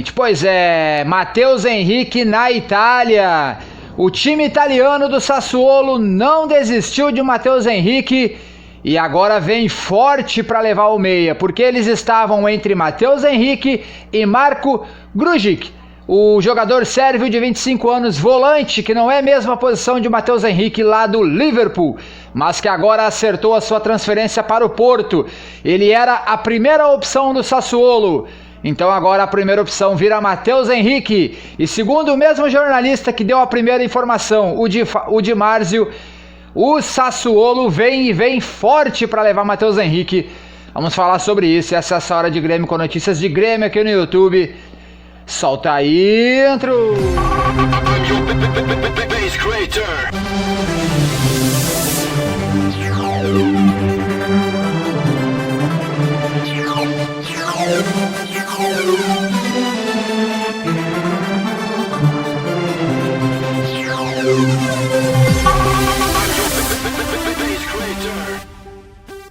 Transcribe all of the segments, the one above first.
gente. Pois é, Matheus Henrique na Itália. O time italiano do Sassuolo não desistiu de Matheus Henrique e agora vem forte para levar o meia, porque eles estavam entre Matheus Henrique e Marko Grujic, o jogador sérvio de 25 anos, volante, que não é a mesma posição de Matheus Henrique lá do Liverpool, mas que agora acertou a sua transferência para o Porto. Ele era a primeira opção do Sassuolo. Então agora a primeira opção vira Matheus Henrique. E segundo o mesmo jornalista que deu a primeira informação, o Di Marzio, o Sassuolo vem forte para levar Matheus Henrique. Vamos falar sobre isso. Essa é essa hora de Grêmio com notícias de Grêmio aqui no YouTube. Solta aí, intro!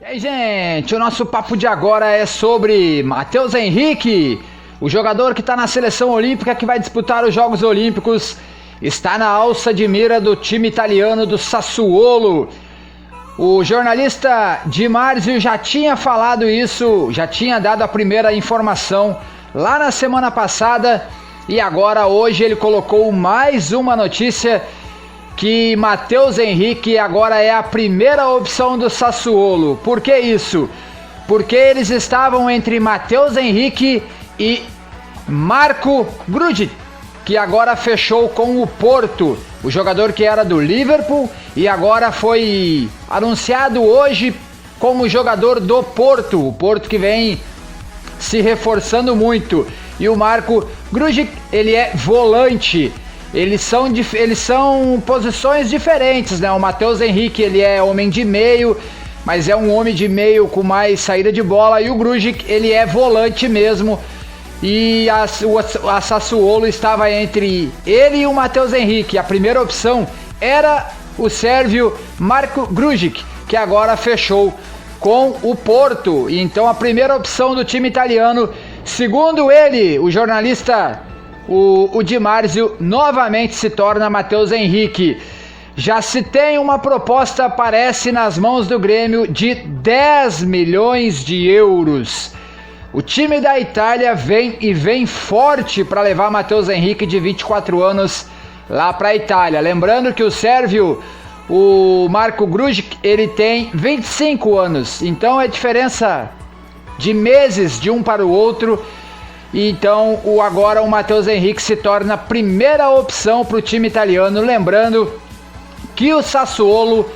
E aí, gente, o nosso papo de agora é sobre Matheus Henrique, o jogador que está na seleção olímpica, que vai disputar os Jogos Olímpicos, está na alça de mira do time italiano do Sassuolo. O jornalista Di Marzio já tinha falado isso, já tinha dado a primeira informação lá na semana passada, e agora hoje ele colocou mais uma notícia que Matheus Henrique agora é a primeira opção do Sassuolo. Por que isso? Porque eles estavam entre Matheus Henrique e Marko Grujic, que agora fechou com o Porto, o jogador que era do Liverpool e agora foi anunciado hoje como jogador do Porto, o Porto que vem se reforçando muito. E o Marko Grujic, ele é volante. Eles são posições diferentes, né? O Matheus Henrique, ele é homem de meio, mas é um homem de meio com mais saída de bola, e o Grujic, ele é volante mesmo. E a Sassuolo estava entre ele e o Matheus Henrique. A primeira opção era o sérvio Marko Grujic, que agora fechou com o Porto. E então a primeira opção do time italiano, segundo ele, o jornalista o Di Marzio, novamente se torna Matheus Henrique. Já se tem uma proposta, parece, nas mãos do Grêmio de 10 milhões de euros. O time da Itália vem forte para levar Matheus Henrique, de 24 anos, lá para a Itália. Lembrando que o sérvio, o Marko Grujic, ele tem 25 anos. Então é diferença de meses de um para o outro. Então agora o Matheus Henrique se torna a primeira opção para o time italiano. Lembrando que o Sassuolo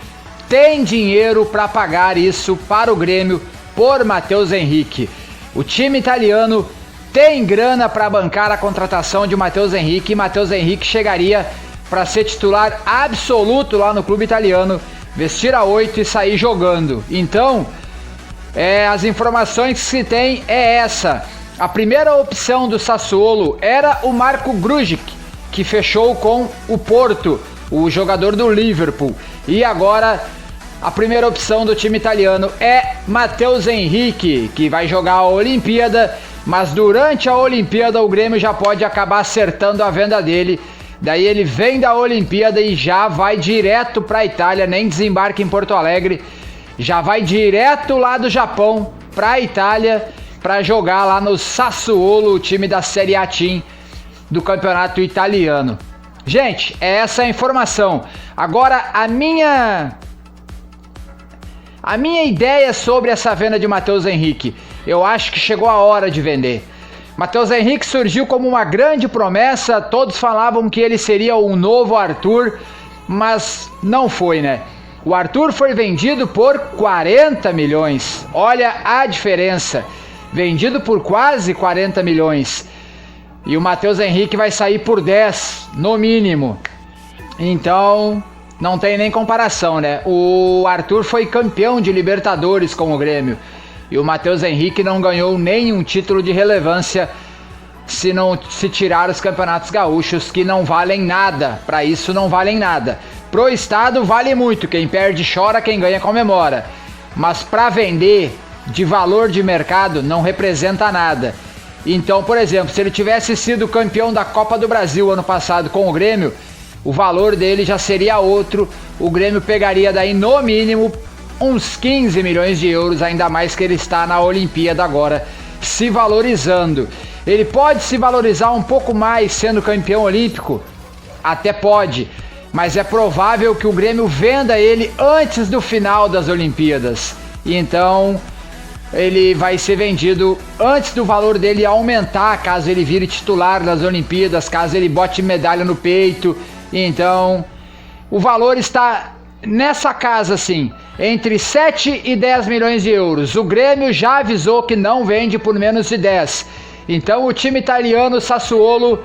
tem dinheiro para pagar isso para o Grêmio por Matheus Henrique. O time italiano tem grana para bancar a contratação de Matheus Henrique, e Matheus Henrique chegaria para ser titular absoluto lá no clube italiano, vestir a 8 e sair jogando. Então, as informações que se tem é essa. A primeira opção do Sassuolo era o Marko Grujic, que fechou com o Porto, o jogador do Liverpool. E agora a primeira opção do time italiano é Matheus Henrique, que vai jogar a Olimpíada, mas durante a Olimpíada o Grêmio já pode acabar acertando a venda dele. Daí ele vem da Olimpíada e já vai direto para a Itália, nem desembarca em Porto Alegre, já vai direto lá do Japão para a Itália para jogar lá no Sassuolo, o time da Serie A Team do campeonato italiano. Gente, é essa a informação. Agora a minha ideia sobre essa venda de Matheus Henrique, eu acho que chegou a hora de vender. Matheus Henrique surgiu como uma grande promessa, todos falavam que ele seria o novo Arthur, mas não foi, né? O Arthur foi vendido por 40 milhões, olha a diferença, vendido por quase 40 milhões. E o Matheus Henrique vai sair por 10, no mínimo. Então, não tem nem comparação, né? O Arthur foi campeão de Libertadores com o Grêmio. E o Matheus Henrique não ganhou nenhum título de relevância se tirar os campeonatos gaúchos, que não valem nada. Para isso não valem nada. Pro estado vale muito. Quem perde chora, quem ganha comemora. Mas para vender de valor de mercado não representa nada. Então, por exemplo, se ele tivesse sido campeão da Copa do Brasil ano passado com o Grêmio, o valor dele já seria outro. O Grêmio pegaria daí no mínimo uns 15 milhões de euros, ainda mais que ele está na Olimpíada agora, se valorizando. Ele pode se valorizar um pouco mais sendo campeão olímpico? Até pode, mas é provável que o Grêmio venda ele antes do final das Olimpíadas. E então ele vai ser vendido antes do valor dele aumentar, caso ele vire titular das Olimpíadas, caso ele bote medalha no peito. Então o valor está nessa casa assim, entre 7 e 10 milhões de euros. O Grêmio já avisou que não vende por menos de 10. Então o time italiano Sassuolo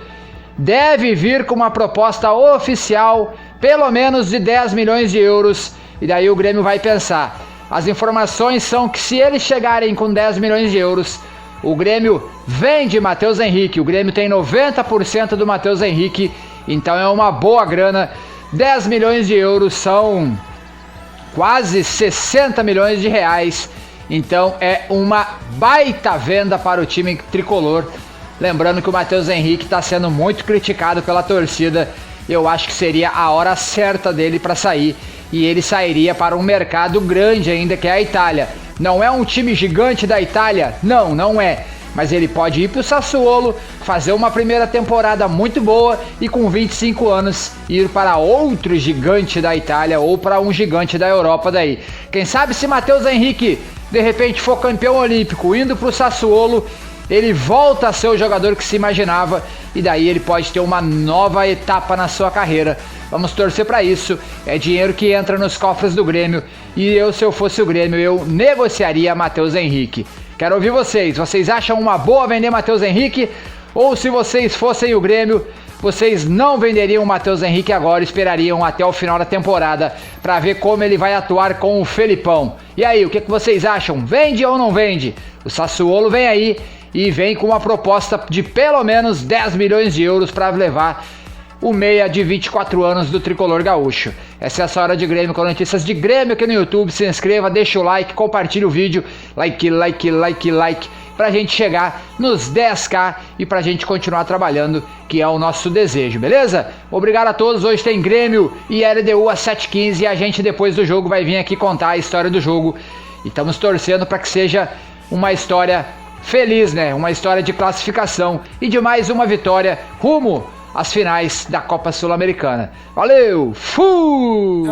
deve vir com uma proposta oficial, pelo menos de 10 milhões de euros. E daí o Grêmio vai pensar. As informações são que se eles chegarem com 10 milhões de euros, o Grêmio vende Matheus Henrique. O Grêmio tem 90% do Matheus Henrique, então é uma boa grana. 10 milhões de euros são quase 60 milhões de reais. Então é uma baita venda para o time tricolor. Lembrando que o Matheus Henrique está sendo muito criticado pela torcida. Eu acho que seria a hora certa dele para sair. E ele sairia para um mercado grande ainda, que é a Itália. Não é um time gigante da Itália? Não, não é. Mas ele pode ir para o Sassuolo, fazer uma primeira temporada muito boa e com 25 anos ir para outro gigante da Itália ou para um gigante da Europa daí. Quem sabe se Matheus Henrique de repente for campeão olímpico indo para o Sassuolo, ele volta a ser o jogador que se imaginava e daí ele pode ter uma nova etapa na sua carreira. Vamos torcer para isso. É dinheiro que entra nos cofres do Grêmio e eu, se eu fosse o Grêmio, eu negociaria Matheus Henrique. Quero ouvir vocês. Vocês acham uma boa vender Matheus Henrique? Ou se vocês fossem o Grêmio, vocês não venderiam o Matheus Henrique agora, esperariam até o final da temporada para ver como ele vai atuar com o Felipão. E aí, o que vocês acham? Vende ou não vende? O Sassuolo vem aí e vem com uma proposta de pelo menos 10 milhões de euros para levar o meia de 24 anos do tricolor gaúcho. Essa é a sua hora de Grêmio com notícias de Grêmio aqui no YouTube. Se inscreva, deixa o like, compartilha o vídeo. Like, pra gente chegar nos 10k e pra gente continuar trabalhando, que é o nosso desejo, beleza? Obrigado a todos. Hoje tem Grêmio e LDU às 7h15 e a gente depois do jogo vai vir aqui contar a história do jogo. E estamos torcendo para que seja uma história feliz, né? Uma história de classificação e de mais uma vitória rumo às finais da Copa Sul-Americana. Valeu! Fui!